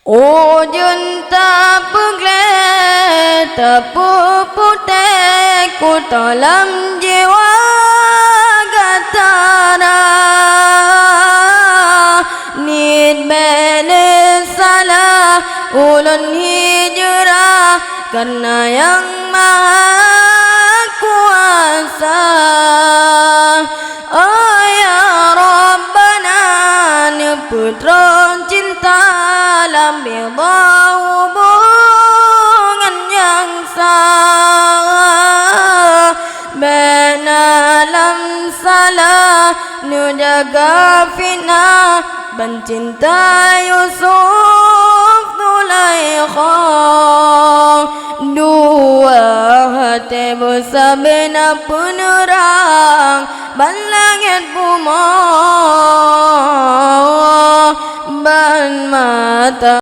Ujun terpegle terpuputih ku dalam jiwa gatara nid bene salah ulun hijrah karena yang maha kuasa. Oh ya Rabbana ni putra cinta lambi hubungan yang sah benalam salah nu jaga fina pencinta Yusuf Zulaikha dua hati bersabena penerang balangit buma